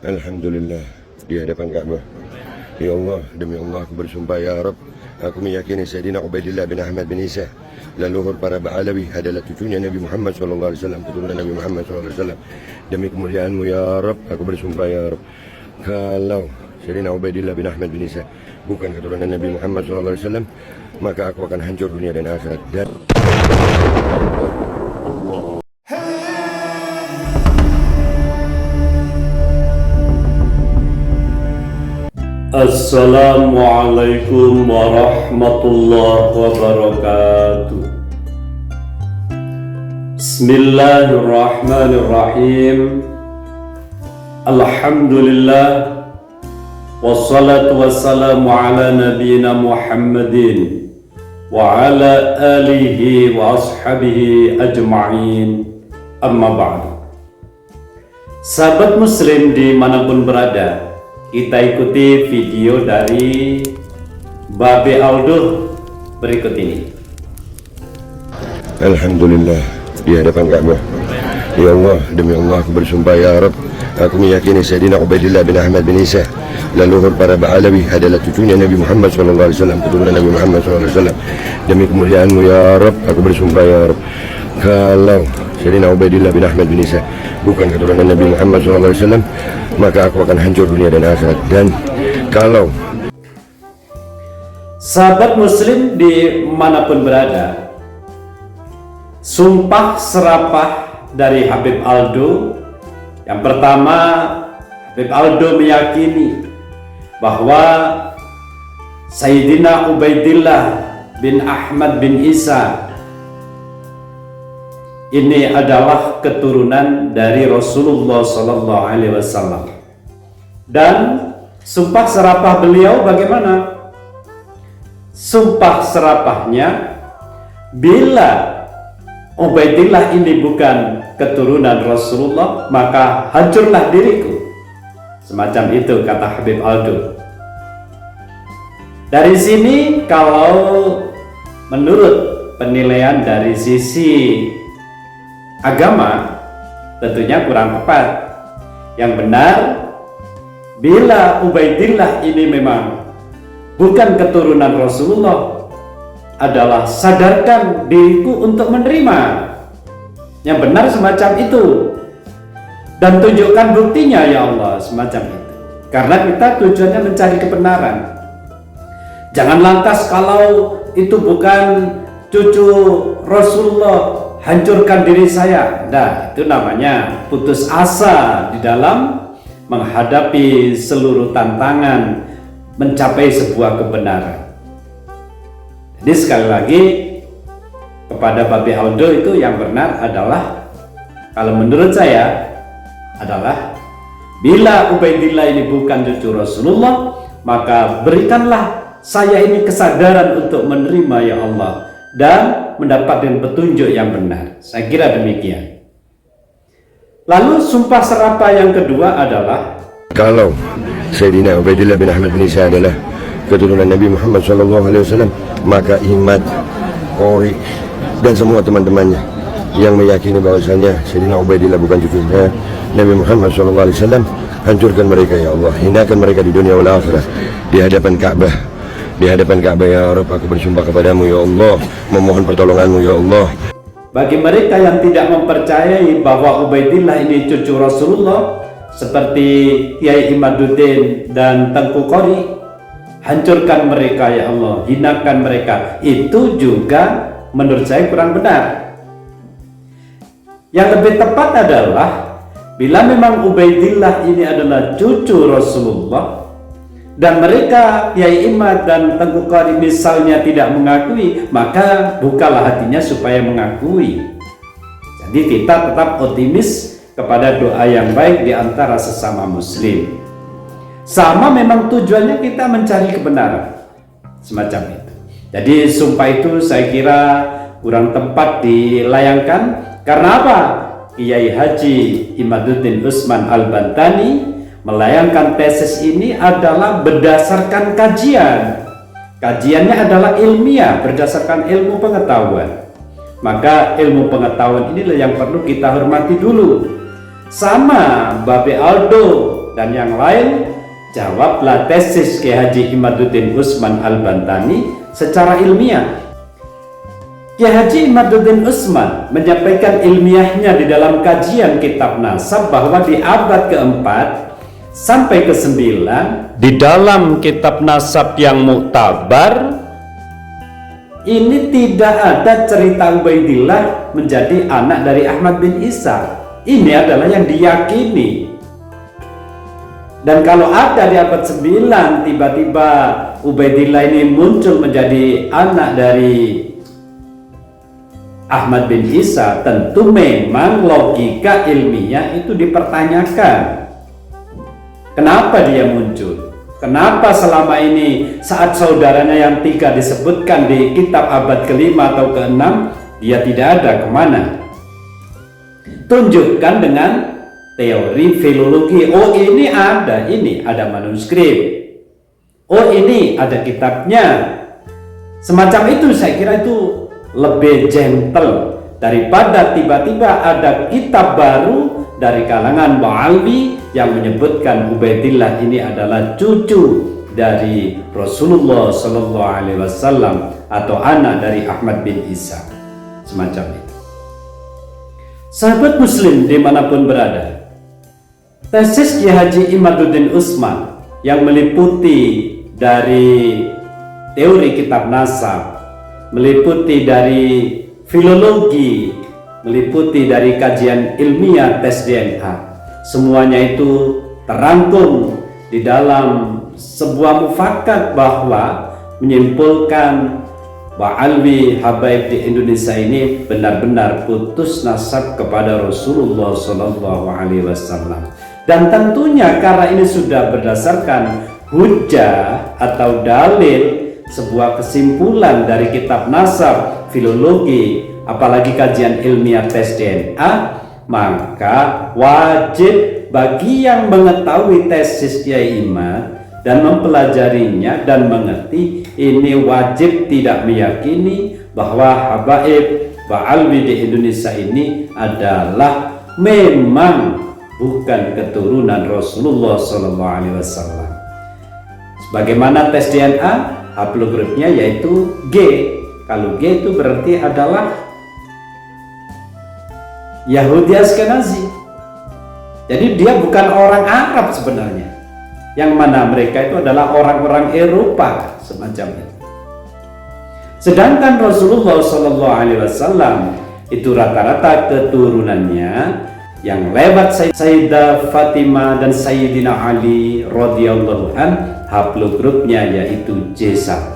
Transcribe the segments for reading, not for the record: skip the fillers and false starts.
Alhamdulillah di hadapan Ka'bah. Ya Allah, demi Allah aku bersumpah ya Rabb, aku meyakini Sayyidina Ubaidillah bin Ahmad bin Isa, leluhur para Ba'alawi, adalah cucunya Nabi Muhammad SAW, keturunan Nabi Muhammad SAW. Demi kemuliaan-Mu ya Rabb, aku bersumpah ya Rabb, kalau Sayyidina Ubaidillah bin Ahmad bin Isa bukan keturunan Nabi Muhammad SAW, maka aku akan hancur dunia dan akhirat. Dan Assalamualaikum warahmatullahi wabarakatuh. Bismillahirrahmanirrahim. Alhamdulillah, wassalatu wassalamu ala nabiyyina Muhammadin wa ala alihi wa ashabihi ajma'in. Amma ba'du. Sahabat muslim dimanapun berada, kita ikuti video dari Babe Aldo berikut ini. Alhamdulillah di hadapan Ka'bah. Ya Allah, demi Allah aku bersumpah ya Rabb, aku meyakini Sayyidina Ubaidillah bin Ahmad bin Isa, leluhur para Ba'alawi, adalah cucunya Nabi Muhammad SAW, keturunan Nabi Muhammad SAW. Demi kemuliaan-Mu ya Rabb, aku bersumpah ya Rabb, kalau Sayyidina Ubaidillah bin Ahmad bin Isa bukan keturunan Nabi Muhammad SAW, maka aku akan hancur dunia dan akhirat. Dan kalau sahabat muslim dimanapun berada, sumpah serapah dari Habib Aldo. Yang pertama, Habib Aldo meyakini bahwa Sayyidina Ubaidillah bin Ahmad bin Isa ini adalah keturunan dari Rasulullah SAW. Dan sumpah serapah beliau bagaimana? Sumpah serapahnya, bila Ubaidillah ini bukan keturunan Rasulullah, maka hancurlah diriku. Semacam itu kata Habib Aldo. Dari sini, kalau menurut penilaian dari sisi agama, tentunya kurang tepat. Yang benar, bila Ubaidillah ini memang bukan keturunan Rasulullah, adalah sadarkan diriku untuk menerima. Yang benar semacam itu, dan tunjukkan buktinya ya Allah, semacam itu. Karena kita tujuannya mencari kebenaran. Jangan lantas kalau itu bukan cucu Rasulullah, hancurkan diri saya. Nah, itu namanya putus asa di dalam menghadapi seluruh tantangan mencapai sebuah kebenaran. Jadi sekali lagi, kepada Babe Aldo itu yang benar adalah, kalau menurut saya adalah, bila Ubaidillah ini bukan cucu Rasulullah, maka berikanlah saya ini kesadaran untuk menerima ya Allah, dan mendapatkan petunjuk yang benar. Saya kira demikian. Lalu sumpah serapah yang kedua adalah, kalau Sayyidina Ubaidillah bin Ahmad bin Isa adalah keturunan Nabi Muhammad SAW, maka Imad, Qori, dan semua teman-temannya yang meyakini bahwasannya Sayyidina Ubaidillah bukan cucunya Nabi Muhammad SAW, hancurkan mereka ya Allah, hinakan mereka di dunia wal akhirah, di hadapan Ka'bah. Di hadapan Ka'bah ya Rabb, aku bersumpah kepadamu ya Allah, memohon pertolonganmu ya Allah. Bagi mereka yang tidak mempercayai bahwa Ubaidillah ini cucu Rasulullah, seperti Kiai Imaduddin dan Tengku Qori, hancurkan mereka ya Allah, hinakan mereka. Itu juga menurut saya kurang benar. Yang lebih tepat adalah, bila memang Ubaidillah ini adalah cucu Rasulullah, dan mereka Kiai Imad dan Tengku Qori misalnya tidak mengakui, maka bukalah hatinya supaya mengakui. Jadi kita tetap optimis kepada doa yang baik di antara sesama muslim. Sama memang tujuannya kita mencari kebenaran, semacam itu. Jadi sumpah itu saya kira kurang tepat dilayangkan. Karena apa? Kiai Haji Imaduddin Utsman Al-Bantani melayangkan tesis ini adalah berdasarkan kajian. Kajiannya adalah ilmiah, berdasarkan ilmu pengetahuan. Maka ilmu pengetahuan inilah yang perlu kita hormati dulu. Sama Babe Aldo dan yang lain, jawablah tesis Kiai Haji Imaduddin Usman Al-Bantani secara ilmiah. Kiai Haji Imaduddin Usman menyampaikan ilmiahnya di dalam kajian kitab nasab bahwa di abad keempat sampai ke-9 di dalam kitab nasab yang muktabar ini tidak ada cerita Ubaidillah menjadi anak dari Ahmad bin Isa. Ini adalah yang diyakini. Dan kalau ada di abad 9 tiba-tiba Ubaidillah ini muncul menjadi anak dari Ahmad bin Isa, tentu memang logika ilmiah itu dipertanyakan. Kenapa dia muncul? Kenapa selama ini saat saudaranya yang 3 disebutkan di kitab abad ke-5 atau ke-6 dia tidak ada, kemana? Tunjukkan dengan teori filologi. Oh, ini ada manuskrip. Oh, ini ada kitabnya. Semacam itu, saya kira itu lebih gentle daripada tiba-tiba ada kitab baru dari kalangan Ba'alwi yang menyebutkan Ubaidillah ini adalah cucu dari Rasulullah Sallallahu Alaihi Wasallam atau anak dari Ahmad bin Isa, semacam itu. Sahabat Muslim dimanapun berada, tesis Kiai Haji Imaduddin Usman yang meliputi dari teori kitab nasab, meliputi dari filologi, meliputi dari kajian ilmiah tes DNA, semuanya itu terangkum di dalam sebuah mufakat bahwa menyimpulkan Ba'alwi Habaib di Indonesia ini benar-benar putus nasab kepada Rasulullah Sallallahu Alaihi Wasallam. Dan tentunya karena ini sudah berdasarkan hujjah atau dalil, sebuah kesimpulan dari kitab nasab, filologi, apalagi kajian ilmiah tes DNA, maka wajib bagi yang mengetahui tesis Kiai Imad dan mempelajarinya dan mengerti, ini wajib tidak meyakini bahwa Habaib Ba'alwi di Indonesia ini adalah memang bukan keturunan Rasulullah SAW. Sebagaimana tes DNA, haplogrupnya yaitu G. Kalau G itu berarti adalah Yahudi Askenazi. Jadi dia bukan orang Arab sebenarnya. Yang mana mereka itu adalah orang-orang Eropa, semacam itu. Sedangkan Rasulullah SAW itu rata-rata keturunannya yang lewat Sayyidah Fatimah dan Sayyidina Ali radhiyallahu an, haplogrupnya yaitu J1.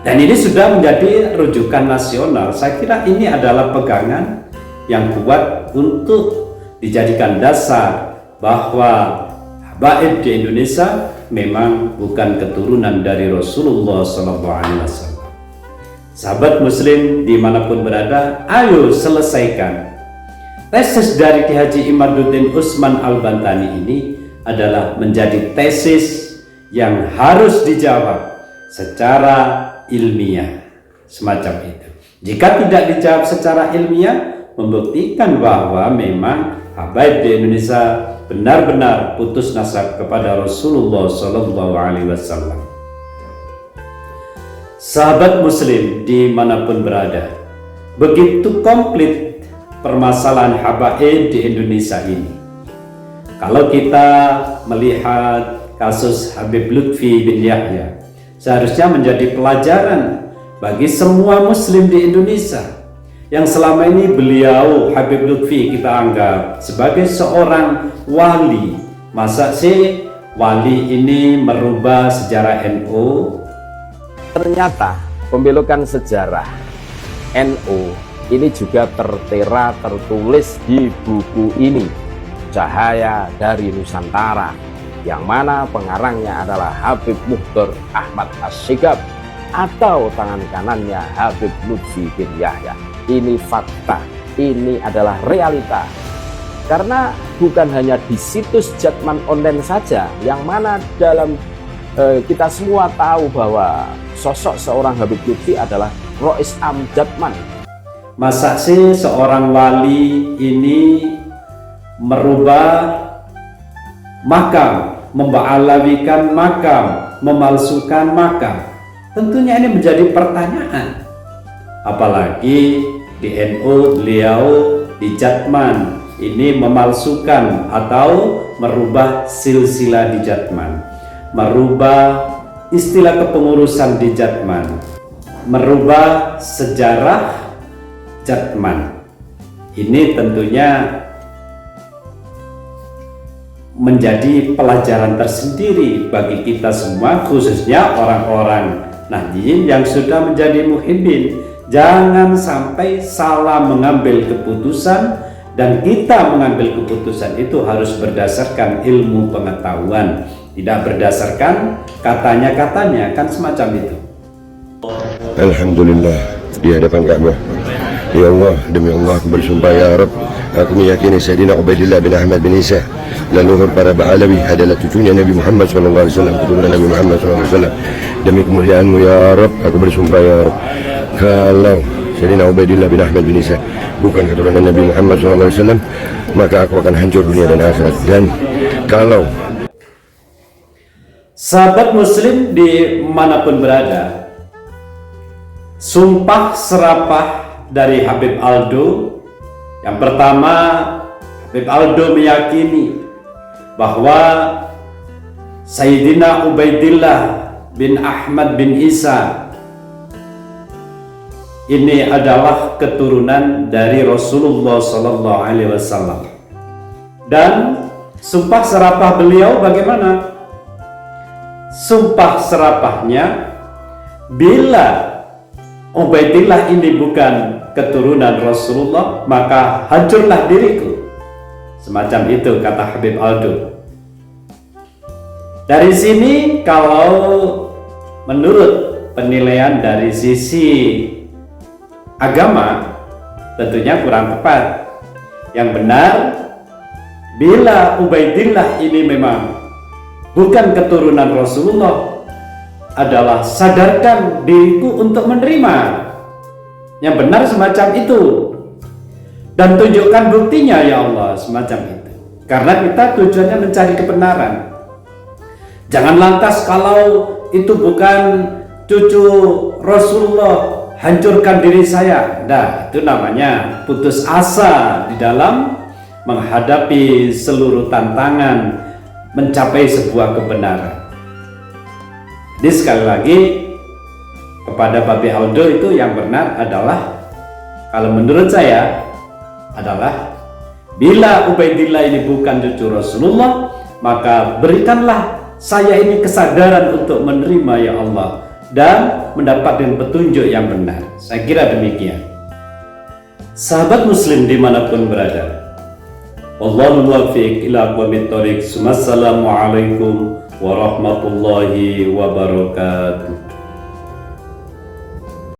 Dan ini sudah menjadi rujukan nasional. Saya kira ini adalah pegangan yang kuat untuk dijadikan dasar bahwa Habaib di Indonesia memang bukan keturunan dari Rasulullah SAW. Sahabat Muslim dimanapun berada, ayo selesaikan. Tesis dari Kiai Haji Imaduddin Usman Al-Bantani ini adalah menjadi tesis yang harus dijawab secara ilmiah, semacam itu. Jika tidak dijawab secara ilmiah, membuktikan bahwa memang Habaib di Indonesia benar-benar putus nasab kepada Rasulullah SAW. Sahabat Muslim dimanapun berada, begitu komplit permasalahan Habaib di Indonesia ini. Kalau kita melihat kasus Habib Lutfi bin Yahya, seharusnya menjadi pelajaran bagi semua Muslim di Indonesia yang selama ini beliau Habib Lutfi kita anggap sebagai seorang wali. Masa sih wali ini merubah sejarah NU? Ternyata pembelokan sejarah NU ini juga tertera tertulis di buku ini, Cahaya dari Nusantara, yang mana pengarangnya adalah Habib Mukhtar Ahmad As-Shigab atau tangan kanannya Habib Lutfi bin Yahya. Ini fakta, ini adalah realita. Karena bukan hanya di situs Jatman online saja, yang mana dalam kita semua tahu bahwa sosok seorang Habib Lutfi adalah Rois Am Jatman. Masa sih seorang wali ini merubah makam, memba'alawikan makam, memalsukan makam. Tentunya ini menjadi pertanyaan. Apalagi di NU beliau di Jatman ini memalsukan atau merubah silsilah di Jatman, merubah istilah kepengurusan di Jatman, merubah sejarah Jatman. Ini tentunya menjadi pelajaran tersendiri bagi kita semua, khususnya orang-orang Nahdliyin yang sudah menjadi muhibbin. Jangan sampai salah mengambil keputusan, dan kita mengambil keputusan itu harus berdasarkan ilmu pengetahuan, tidak berdasarkan katanya-katanya, kan semacam itu. Alhamdulillah di hadapan Ka'bah. Ya Allah, demi Allah aku bersumpah ya Rabb, aku meyakini Sayyidina Ubaidillah bin Ahmad bin Isa, leluhur para Ba'alawi, adalah cucunya Nabi Muhammad SAW, keturunan Nabi Muhammad SAW. Demi kemuliaan-Mu ya Rabb, aku bersumpah ya Rabb, kalau Sayyidina Ubaidillah bin Ahmad bin Isa bukan keturunan Nabi Muhammad SAW, maka aku akan hancur dunia dan akhirat. Dan kalau sahabat muslim dimanapun berada, sumpah serapah dari Habib Aldo. Yang pertama, Habib Aldo meyakini bahwa Sayyidina Ubaidillah bin Ahmad bin Isa ini adalah keturunan dari Rasulullah Sallallahu Alaihi Wasallam. Dan sumpah serapah beliau bagaimana? Sumpah serapahnya, bila Ubaidillah ini bukan keturunan Rasulullah, maka hancurlah diriku. Semacam itu kata Habib Aldo. Dari sini kalau menurut penilaian dari sisi agama tentunya kurang tepat. Yang benar, bila Ubaidillah ini memang bukan keturunan Rasulullah, adalah sadarkan diriku untuk menerima. Yang benar semacam itu, dan tunjukkan buktinya ya Allah, semacam itu. Karena kita tujuannya mencari kebenaran. Jangan lantas kalau itu bukan cucu Rasulullah, hancurkan diri saya. Nah, itu namanya putus asa di dalam menghadapi seluruh tantangan mencapai sebuah kebenaran. Jadi sekali lagi kepada Babi Aldo, itu yang benar adalah, kalau menurut saya adalah, bila Ubaidillah ini bukan cucu Rasulullah, maka berikanlah saya ini kesadaran untuk menerima ya Allah, dan mendapatkan petunjuk yang benar. Saya kira demikian. Sahabat muslim dimanapun berada, wallahul muwaffiq ila aqwamit thoriq. Assalamualaikum warahmatullahi wabarakatuh.